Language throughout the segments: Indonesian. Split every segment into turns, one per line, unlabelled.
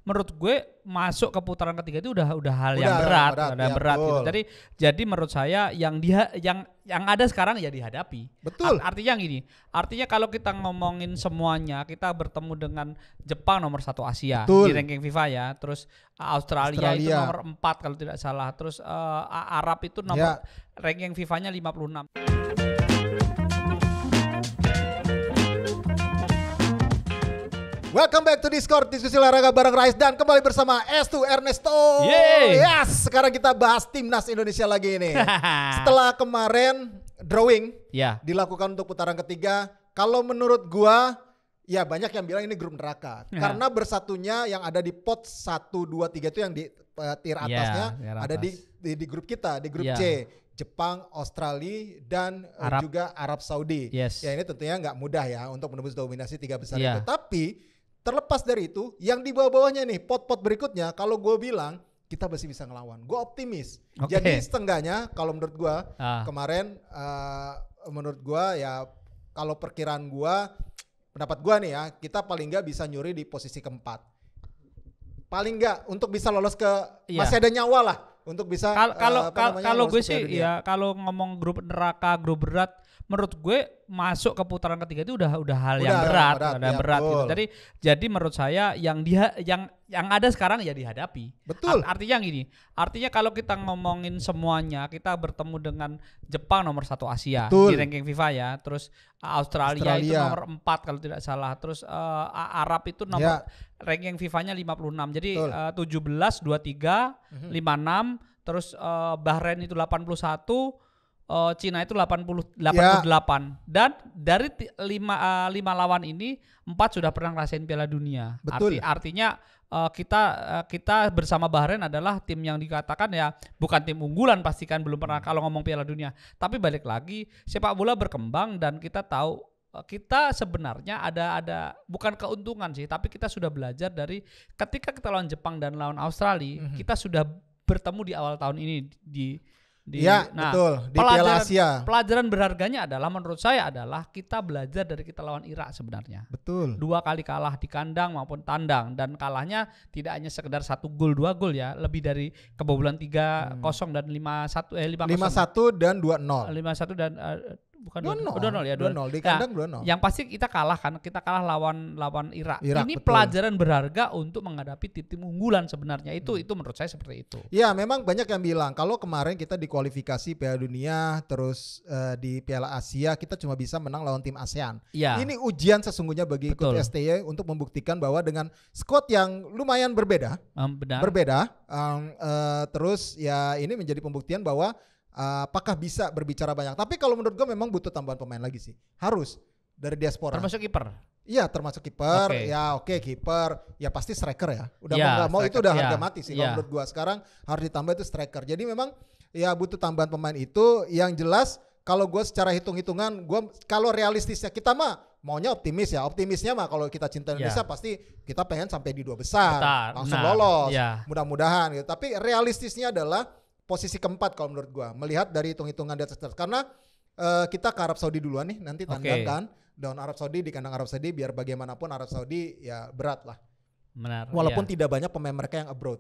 menurut gue masuk ke putaran ketiga itu udah hal yang berat gitu. Jadi menurut saya yang ada sekarang ya dihadapi.
Betul.
Artinya kalau kita ngomongin semuanya, kita bertemu dengan Jepang nomor 1 Asia
Betul.
di ranking FIFA ya. Terus Australia itu nomor 4 kalau tidak salah. Terus Arab itu nomor ranking FIFA-nya 56.
Welcome back to Discord, diskusi olahraga bareng Rais dan kembali bersama S2 Ernesto.
Yeay.
Yes, sekarang kita bahas timnas Indonesia lagi ini. Setelah kemarin drawing dilakukan untuk putaran ketiga, kalau menurut gua ya banyak yang bilang ini grup neraka. Karena bersatunya yang ada di pot 1, 2, 3 itu yang di tier atasnya ada di grup kita, di grup C. Jepang, Australia, dan juga Arab Saudi.
Yes.
Ya ini tentunya nggak mudah ya untuk menembus dominasi 3 besar itu. Tapi terlepas dari itu, yang di bawah-bawahnya nih, pot-pot berikutnya, kalau gue bilang kita masih bisa ngelawan. Gue optimis. Jadi setengahnya kalau menurut gue kemarin, menurut gue ya kalau perkiraan gue, pendapat gue nih ya, kita paling nggak bisa nyuri di posisi keempat. Paling nggak untuk bisa lolos ke masih ada nyawa lah. Untuk bisa
kalau gue sih ya kalau ngomong grup neraka, grup berat, menurut gue masuk ke putaran ketiga itu udah hal yang berat gitu. Jadi menurut saya yang ada sekarang ya dihadapi.
Betul.
Artinya kalau kita ngomongin semuanya, kita bertemu dengan Jepang nomor 1 Asia di ranking FIFA ya. Terus Australia itu nomor 4 kalau tidak salah. Terus Arab itu nomor ranking FIFA-nya 56. Jadi 17, 23, 56, terus Bahrain itu 81, Cina itu 88. Dan dari 5 lawan ini 4 sudah pernah ngerasain Piala Dunia.
Betul.
Artinya kita bersama Bahrain adalah tim yang dikatakan ya bukan tim unggulan, pastikan belum pernah kalau ngomong Piala Dunia. Tapi balik lagi sepak bola berkembang dan kita tahu kita sebenarnya ada bukan keuntungan sih, tapi kita sudah belajar dari ketika kita lawan Jepang dan lawan Australia, kita sudah bertemu di awal tahun ini
betul di Piala Asia.
Pelajaran berharganya adalah menurut saya adalah kita belajar dari kita lawan Irak sebenarnya.
Betul.
2 kali kalah di kandang maupun tandang, dan kalahnya tidak hanya sekedar 1 gol 2 gol ya, lebih dari kebobolan 3-0 dan 5-1
dan 2-0.
5-1 dan bukan 2-0 ya,
2-0 di kandang 2-0.
Yang pasti kita kalah lawan Irak. Ini
betul.
pelajaran berharga untuk menghadapi tim unggulan sebenarnya. Itu menurut saya seperti itu.
Ya, memang banyak yang bilang kalau kemarin kita di kualifikasi Piala Dunia terus di Piala Asia kita cuma bisa menang lawan tim ASEAN. Ini ujian sesungguhnya bagi klub STY untuk membuktikan bahwa dengan skuad yang lumayan berbeda. Terus ya ini menjadi pembuktian bahwa apakah bisa berbicara banyak. Tapi kalau menurut gue memang butuh tambahan pemain lagi sih. Harus dari diaspora.
Termasuk kiper.
Iya, termasuk kiper. Kiper. Ya pasti striker ya. Udah nggak mau itu udah harga mati sih. Kalau menurut gue sekarang harus ditambah itu striker. Jadi memang ya butuh tambahan pemain itu. Yang jelas kalau gue secara hitung-hitungan, kalau realistisnya kita mah maunya optimis ya. Optimisnya mah kalau kita cinta Indonesia pasti kita pengen sampai di 2 besar. Langsung lolos. Mudah-mudahan gitu. Tapi realistisnya adalah posisi keempat kalau menurut gua, melihat dari hitung-hitungan di atas. Karena kita ke Arab Saudi duluan nih, nanti tandang kan lawan Arab Saudi di kandang Arab Saudi, biar bagaimanapun Arab Saudi ya berat lah.
Benar.
Walaupun tidak banyak pemain mereka yang abroad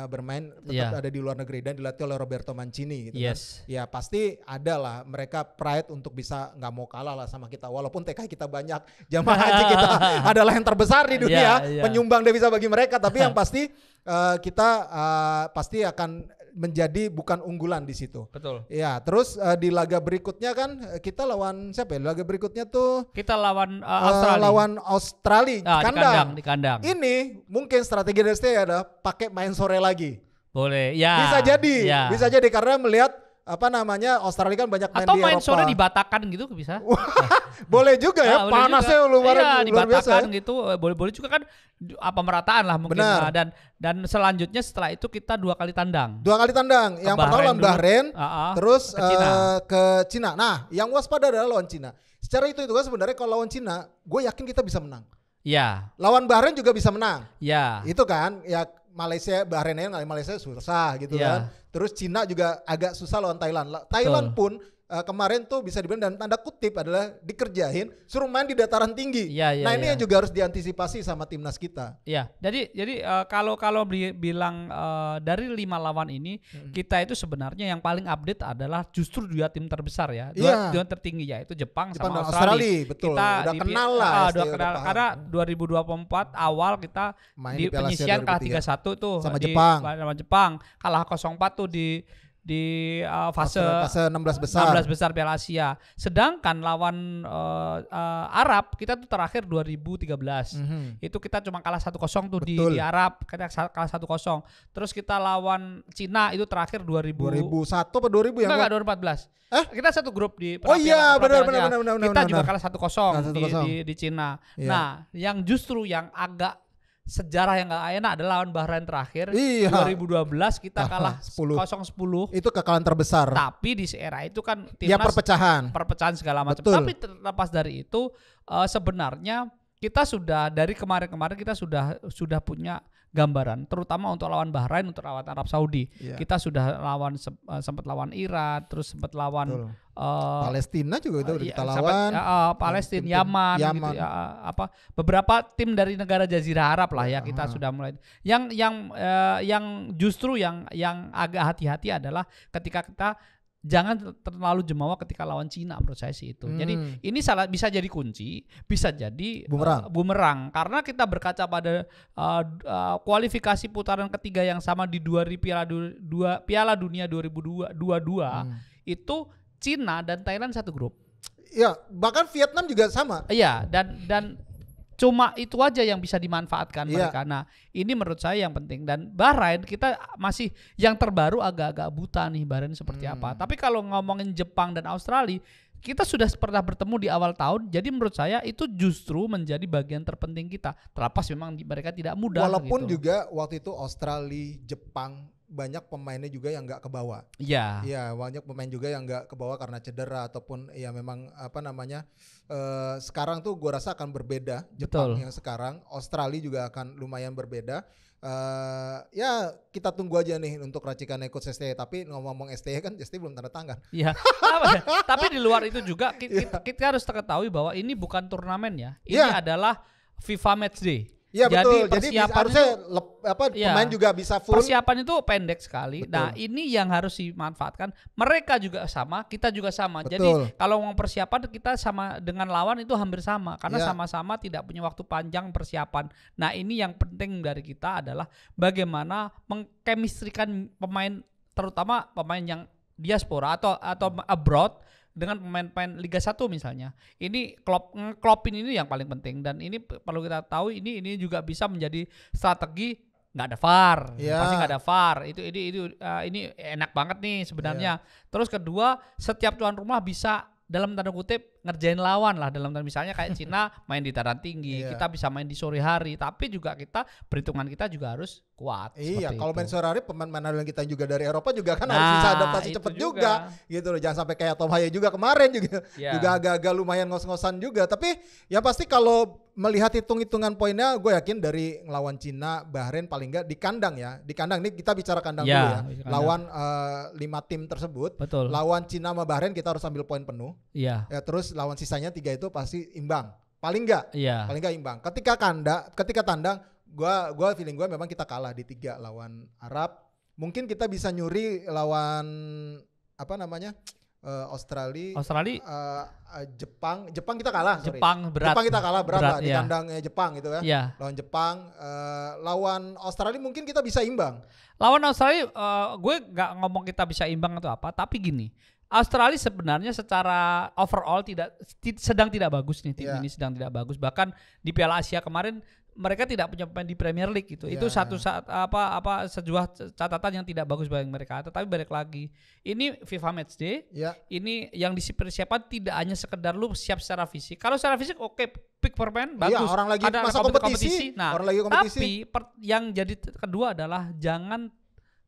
bermain tetap ada di luar negeri dan dilatih oleh Roberto Mancini gitu kan. Ya pasti ada lah mereka pride untuk bisa nggak mau kalah lah sama kita. Walaupun TK kita banyak, jamaah haji kita adalah yang terbesar di dunia, penyumbang devisa bagi mereka. Tapi yang pasti kita pasti akan menjadi bukan unggulan di situ.
Betul.
Ya, terus di laga berikutnya kan kita lawan siapa ya? Laga berikutnya tuh
kita lawan Australia.
Lawan Australia
di kandang.
Ini mungkin strategi dari STY ada pakai main sore lagi.
Boleh. Ya.
Bisa jadi karena melihat Australia kan banyak main
atau
di
main
Eropa.
sore dibatakan gitu bisa.
Boleh juga ya, panasnya luar biasa.
Gitu. Boleh juga kan pemerataan lah mungkin. Dan selanjutnya setelah itu kita 2 kali tandang.
Yang pertama lawan Bahrain, terus ke Cina. Nah, yang waspada adalah lawan Cina. Secara itu kan sebenarnya kalau lawan Cina, gue yakin kita bisa menang. Lawan Bahrain juga bisa menang. Itu kan ya. Bahrain Malaysia susah gitu kan. Terus Cina juga agak susah lawan Thailand. Thailand pun kemarin tuh bisa dibilang dan tanda kutip adalah dikerjain suruh main di dataran tinggi. Nah ini yang juga harus diantisipasi sama timnas kita.
Iya, jadi kalau bilang dari 5 lawan ini kita itu sebenarnya yang paling update adalah justru 2 tim terbesar ya, dua tertinggi yaitu Jepang sama Australia.
Betul.
Kita
udah kenal lah.
Udah kenal karena 2024 awal kita main di penyisian kalah 3-1 tuh
sama
Jepang, kalah 0-4 tuh di fase
16 besar
Piala Asia. Sedangkan lawan Arab kita tuh terakhir 2013. Itu kita cuma kalah 1-0 tuh di Arab, kita kalah 1-0. Terus kita lawan Cina itu terakhir 2001
apa 2000 ya?
Enggak, 2014. Kita satu grup di
benar.
Kita juga kalah 1-0 di Cina. Nah, yang justru yang agak sejarah yang gak enak adalah lawan Bahrain terakhir 2012 kita kalah 0-10.
Itu kekalahan terbesar.
Tapi di era itu kan timnas perpecahan segala macam. Tapi terlepas dari itu sebenarnya kita sudah dari kemarin kita sudah punya gambaran, terutama untuk lawan Bahrain, untuk lawan Arab Saudi. Kita sudah sempat lawan Iran, terus sempat lawan
Palestina juga itu kita lawan.
Palestina, Yaman. Gitu, beberapa tim dari negara Jazirah Arab lah ya kita sudah mulai. Yang justru yang agak hati-hati adalah ketika kita jangan terlalu jemawa ketika lawan Cina, menurut saya sih itu. Jadi ini bisa jadi kunci, bisa jadi bumerang karena kita berkaca pada kualifikasi putaran ketiga yang sama di Piala Dunia 2022 itu Cina dan Thailand satu grup.
Ya, bahkan Vietnam juga sama.
Iya, dan cuma itu aja yang bisa dimanfaatkan mereka. Nah, ini menurut saya yang penting. Dan Bahrain kita masih yang terbaru agak-agak buta nih Bahrain seperti apa. Tapi kalau ngomongin Jepang dan Australia, kita sudah pernah bertemu di awal tahun. Jadi menurut saya itu justru menjadi bagian terpenting kita. Terlepas memang mereka tidak mudah.
Walaupun juga waktu itu Australia, Jepang banyak pemainnya juga yang nggak kebawa. Iya, banyak pemain juga yang nggak kebawa karena cedera ataupun ya memang sekarang tuh gue rasa akan berbeda. Jepang yang sekarang, Australia juga akan lumayan berbeda. Ya kita tunggu aja nih untuk racikan ikut STY. Tapi ngomong STY kan STY belum tanda tangan.
Iya. Tapi di luar itu juga kita harus ketahui bahwa ini bukan turnamen ya. Ini adalah FIFA Matchday.
Iya betul. Jadi harusnya pemain juga bisa full.
Persiapan itu pendek sekali. Betul. Nah ini yang harus dimanfaatkan. Mereka juga sama, kita juga sama. Betul. Jadi kalau mau persiapan kita sama dengan lawan itu hampir sama. Karena sama-sama tidak punya waktu panjang persiapan. Nah ini yang penting dari kita adalah bagaimana mengkemistrikan pemain, terutama pemain yang diaspora atau abroad dengan pemain-pemain Liga 1 misalnya. Ini klopin ini yang paling penting dan ini perlu kita tahu ini juga bisa menjadi strategi. Nggak ada VAR, pasti nggak ada VAR. Ini enak banget nih sebenarnya. Terus kedua, setiap tuan rumah bisa dalam tanda kutip ngerjain lawan lah, dalam misalnya kayak Cina main di dataran tinggi, kita bisa main di sore hari, tapi juga perhitungan kita juga harus kuat.
Iya, kalau main sore hari pemain kita juga dari Eropa juga kan harus bisa adaptasi cepat juga gitu loh. Jangan sampai kayak Tom Haye juga kemarin juga agak-agak lumayan ngos-ngosan juga. Tapi ya pasti kalau melihat hitung-hitungan poinnya, gue yakin dari ngelawan Cina, Bahrain paling enggak di kandang ya. Di kandang ini kita bicara kandang dulu ya. Lawan 5 tim tersebut. Betul. Lawan Cina sama Bahrain kita harus ambil poin penuh. Iya. Ya terus lawan sisanya 3 itu pasti imbang. Paling enggak imbang. Ketika tandang gue feeling gue memang kita kalah di 3 lawan Arab. Mungkin kita bisa nyuri lawan Australia, Jepang kita kalah.
Jepang
kita kalah berat lah di kandangnya Jepang gitu kan. Lawan Jepang, lawan Australia mungkin kita bisa imbang.
Lawan Australia, gue nggak ngomong kita bisa imbang atau apa, tapi gini, Australia sebenarnya secara overall sedang tidak bagus nih tim ini sedang tidak bagus. Bahkan di Piala Asia kemarin mereka tidak punya pemain di Premier League gitu. Itu sebuah catatan yang tidak bagus bagi mereka. Tetapi balik lagi, ini FIFA Matchday. Ini yang dipersiapkan tidak hanya sekedar lu siap secara fisik. Kalau secara fisik pick pemain bagus.
Orang lagi masa kompetisi.
Nah, orang lagi kompetisi. Tapi yang jadi kedua adalah jangan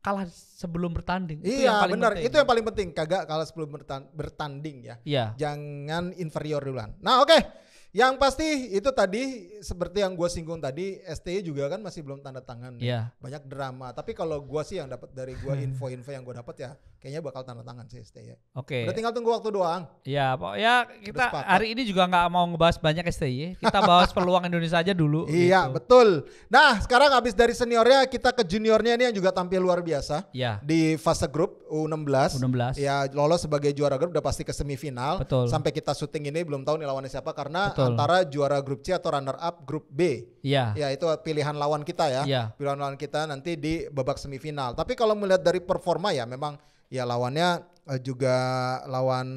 kalah sebelum bertanding.
Iya benar, itu yang paling penting. Kagak kalah sebelum bertanding ya. Jangan inferior duluan. Nah oke. Yang pasti itu tadi seperti yang gue singgung tadi, STY juga kan masih belum tanda tangan. Banyak drama. Tapi kalau gue sih yang dapat dari gue info-info yang gue dapat ya kayaknya bakal tanda tangan sih STY. Udah tinggal tunggu waktu doang.
Iya, ya kita hari ini juga nggak mau ngebahas banyak STY. Kita bahas peluang Indonesia aja dulu.
Iya, gitu. Betul. Nah, sekarang habis dari seniornya kita ke juniornya ini yang juga tampil luar biasa. Di fase grup U16. Ya, lolos sebagai juara grup udah pasti ke semifinal.
Betul.
Sampai kita syuting ini belum tahu nih lawannya siapa karena antara juara grup C atau runner up grup B. Ya itu pilihan lawan kita ya. Pilihan lawan kita nanti di babak semifinal. Tapi kalau melihat dari performa ya memang ya lawannya juga lawan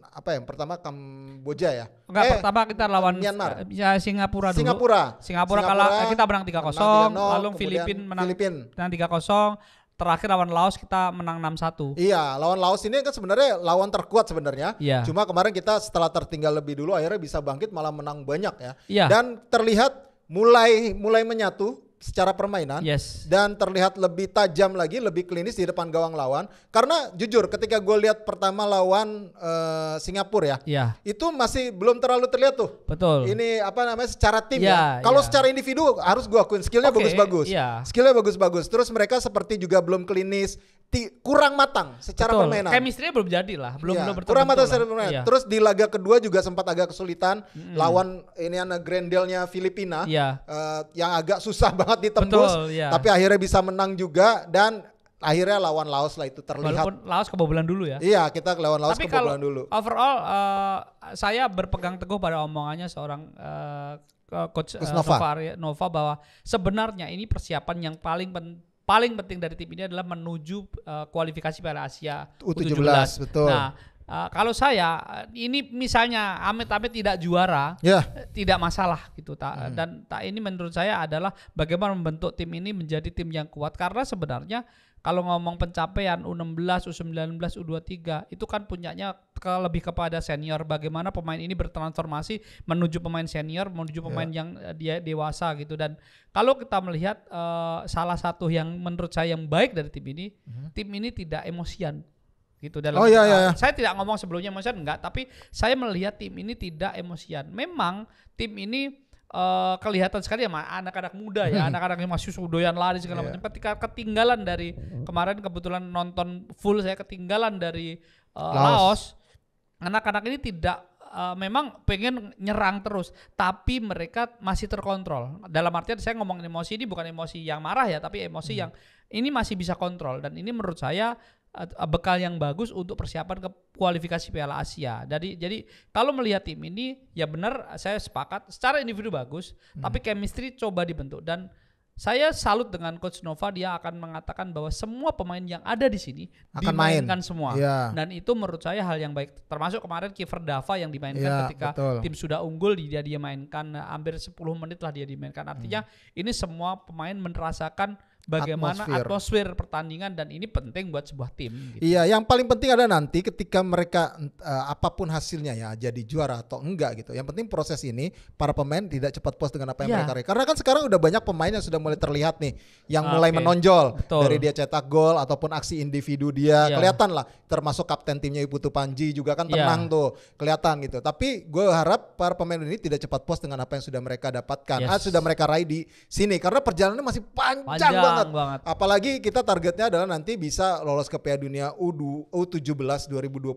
apa yang pertama Kamboja ya.
Pertama kita lawan
Myanmar.
Singapura dulu. Singapura kalah, kita menang 3-0, lalu Filipina menang 3-0. Terakhir lawan Laos kita menang 6-1.
Iya, lawan Laos ini kan sebenarnya lawan terkuat sebenarnya. Cuma kemarin kita setelah tertinggal lebih dulu akhirnya bisa bangkit malah menang banyak ya. Dan terlihat mulai menyatu secara permainan dan terlihat lebih tajam lagi, lebih klinis di depan gawang lawan. Karena jujur ketika gue lihat pertama lawan Singapura itu masih belum terlalu terlihat tuh.
Betul.
Ini apa namanya secara tim ya. Kalau secara individu harus gue akuin skillnya bagus-bagus. Skillnya bagus-bagus. Terus mereka seperti juga belum klinis, kurang matang secara permainan.
Chemistry-nya belum jadi lah, belum
kurang matang secara permainan. Terus di laga kedua juga sempat agak kesulitan lawan ini Grendel-nya Filipina yang agak susah banget ditembus. Tapi akhirnya bisa menang juga dan akhirnya lawan Laos lah itu terlihat.
Walaupun Laos kebobolan dulu ya.
Iya, kita lawan Laos kebobolan dulu.
Overall saya berpegang teguh pada omongannya seorang coach Nova bahwa sebenarnya ini persiapan yang paling penting dari tim ini adalah menuju kualifikasi Piala Asia
U17. Betul.
Nah, kalau saya ini misalnya amit-amit tidak juara, tidak masalah gitu. Dan ini menurut saya adalah bagaimana membentuk tim ini menjadi tim yang kuat karena sebenarnya kalau ngomong pencapaian U16, U19, U23 itu kan punyanya lebih kepada senior. Bagaimana pemain ini bertransformasi menuju pemain senior, menuju pemain yang dia dewasa gitu. Dan kalau kita melihat salah satu yang menurut saya yang baik dari tim ini tidak emosian gitu dalam saya tidak ngomong sebelumnya emosian enggak, tapi saya melihat tim ini tidak emosian. Memang tim ini kelihatan sekali ya anak-anak muda ya, anak-anak yang masih doyan lari segala macam. Ketika ketinggalan dari kemarin kebetulan nonton full saya ketinggalan dari Laos, anak-anak ini tidak memang pengen nyerang terus, tapi mereka masih terkontrol. Dalam artian saya ngomongin emosi ini bukan emosi yang marah ya, tapi emosi yang ini masih bisa kontrol dan ini menurut saya bekal yang bagus untuk persiapan ke kualifikasi Piala Asia. Jadi kalau melihat tim ini ya benar saya sepakat secara individu bagus, tapi chemistry coba dibentuk dan saya salut dengan Coach Nova, dia akan mengatakan bahwa semua pemain yang ada di sini akan dimainkan semua. Dan itu menurut saya hal yang baik. Termasuk kemarin kiper Dava yang dimainkan ketika tim sudah unggul dia mainkan hampir 10 menit lah dia dimainkan. Artinya ini semua pemain merasakan bagaimana atmosfer pertandingan dan ini penting buat sebuah tim gitu.
Iya, yang paling penting ada nanti ketika mereka apapun hasilnya ya jadi juara atau enggak gitu. Yang penting proses ini para pemain tidak cepat puas dengan apa yang mereka raih. Karena kan sekarang udah banyak pemain yang sudah mulai terlihat nih yang mulai menonjol. Dari dia cetak gol ataupun aksi individu dia kelihatan lah, termasuk kapten timnya Putu Panji juga kan tenang tuh, kelihatan gitu. Tapi gue harap para pemain ini tidak cepat puas dengan apa yang sudah mereka dapatkan, sudah mereka raih di sini karena perjalanannya masih panjang banget. Apalagi kita targetnya adalah nanti bisa lolos ke Piala Dunia U17 2025.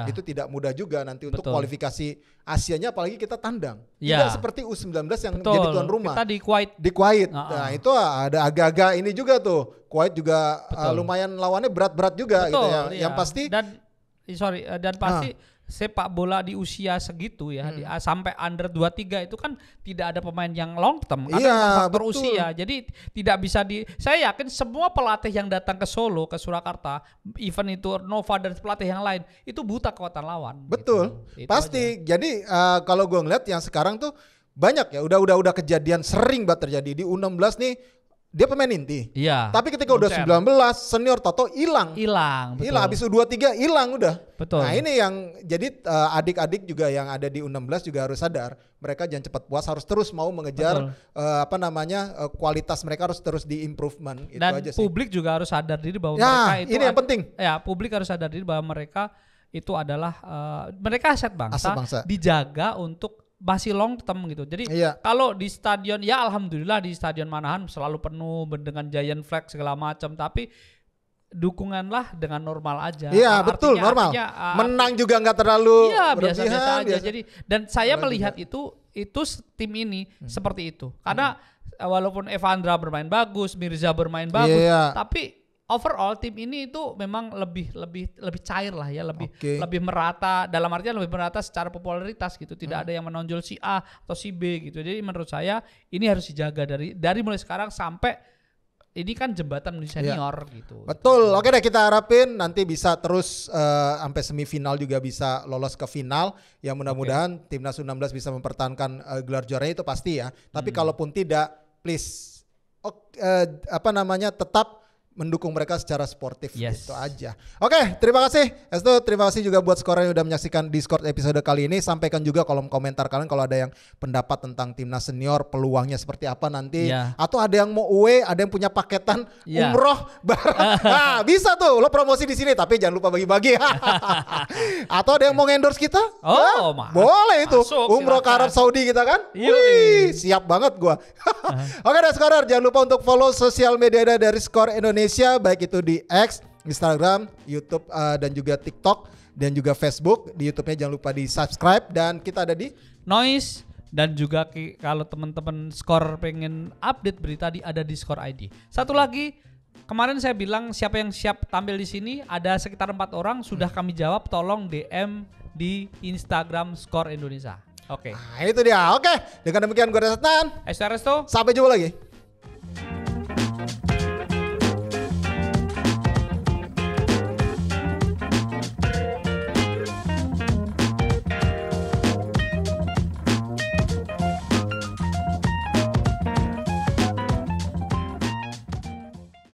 Itu tidak mudah juga nanti untuk kualifikasi Asianya, apalagi kita tandang. Tidak seperti U19 yang jadi tuan rumah.
Kita di Kuwait.
Nah, itu ada agak-agak ini juga tuh. Kuwait juga lumayan lawannya berat-berat juga gitu ya. Yang pasti
dan pasti sepak bola di usia segitu ya sampai under 23 itu kan tidak ada pemain yang long term karena faktor usia. Jadi tidak bisa saya yakin semua pelatih yang datang ke Solo, ke Surakarta, event itu Nova dan pelatih yang lain itu buta kekuatan lawan.
Betul. Gitu. Pasti. Jadi kalau gue ngeliat yang sekarang tuh banyak ya udah kejadian sering banget terjadi di U16 nih. Dia pemain inti. Tapi ketika udah 19 senior Toto hilang. Habis U23 hilang udah.
Betul.
Nah, ini yang jadi adik-adik juga yang ada di U16 juga harus sadar, mereka jangan cepat puas, harus terus mau mengejar kualitas mereka harus terus di-improvement.
Dan itu aja sih. Publik juga harus sadar diri bahwa mereka itu
ini yang penting.
Ya, publik harus sadar diri bahwa mereka itu adalah mereka aset bangsa dijaga untuk masih long term gitu. Jadi kalau di stadion ya alhamdulillah di Stadion Manahan selalu penuh dengan giant flag segala macam, tapi dukunganlah dengan normal aja.
Iya betul, normal. Menang juga nggak terlalu
biasa-biasa aja. Jadi dan saya melihat juga itu tim ini seperti itu. Karena walaupun Evandra bermain bagus, Mirza bermain bagus, tapi overall tim ini itu memang lebih cair lah ya, lebih merata, dalam artian lebih merata secara popularitas gitu. Tidak ada yang menonjol si A atau si B gitu. Jadi menurut saya ini harus dijaga dari mulai sekarang sampai ini kan jembatan menuju senior gitu.
Betul. Oke deh, kita harapin nanti bisa terus sampai semifinal juga bisa lolos ke final. Ya mudah-mudahan Timnas U16 bisa mempertahankan gelar juaranya itu pasti ya. Tapi kalaupun tidak, please tetap mendukung mereka secara sportif. Itu aja. Oke, terima kasih Estu, terima kasih juga buat Skor yang udah menyaksikan Discord episode kali ini. Sampaikan juga kolom komentar kalian kalau ada yang pendapat tentang timnas senior, peluangnya seperti apa nanti, atau ada yang mau away, ada yang punya paketan umroh bareng. Nah, bisa tuh lo promosi di sini, tapi jangan lupa bagi-bagi. Atau ada yang mau endorse kita? Boleh itu. Umroh ke Arab Saudi kita kan? Wih, siap banget gua. Oke deh Skorer, jangan lupa untuk follow sosial media dari Skor Indonesia, baik itu di X, Instagram, YouTube, dan juga TikTok, dan juga Facebook. Di YouTube-nya jangan lupa di subscribe, dan kita ada di
Noise, dan juga kalau teman-teman Skor pengen update berita ada di Skor ID. Satu lagi, kemarin saya bilang siapa yang siap tampil di sini, ada sekitar 4 orang sudah kami jawab, tolong DM di Instagram Skor Indonesia. Oke.
Nah, itu dia. Oke, dengan demikian gue Resetan.
Resto.
Sampai jumpa lagi.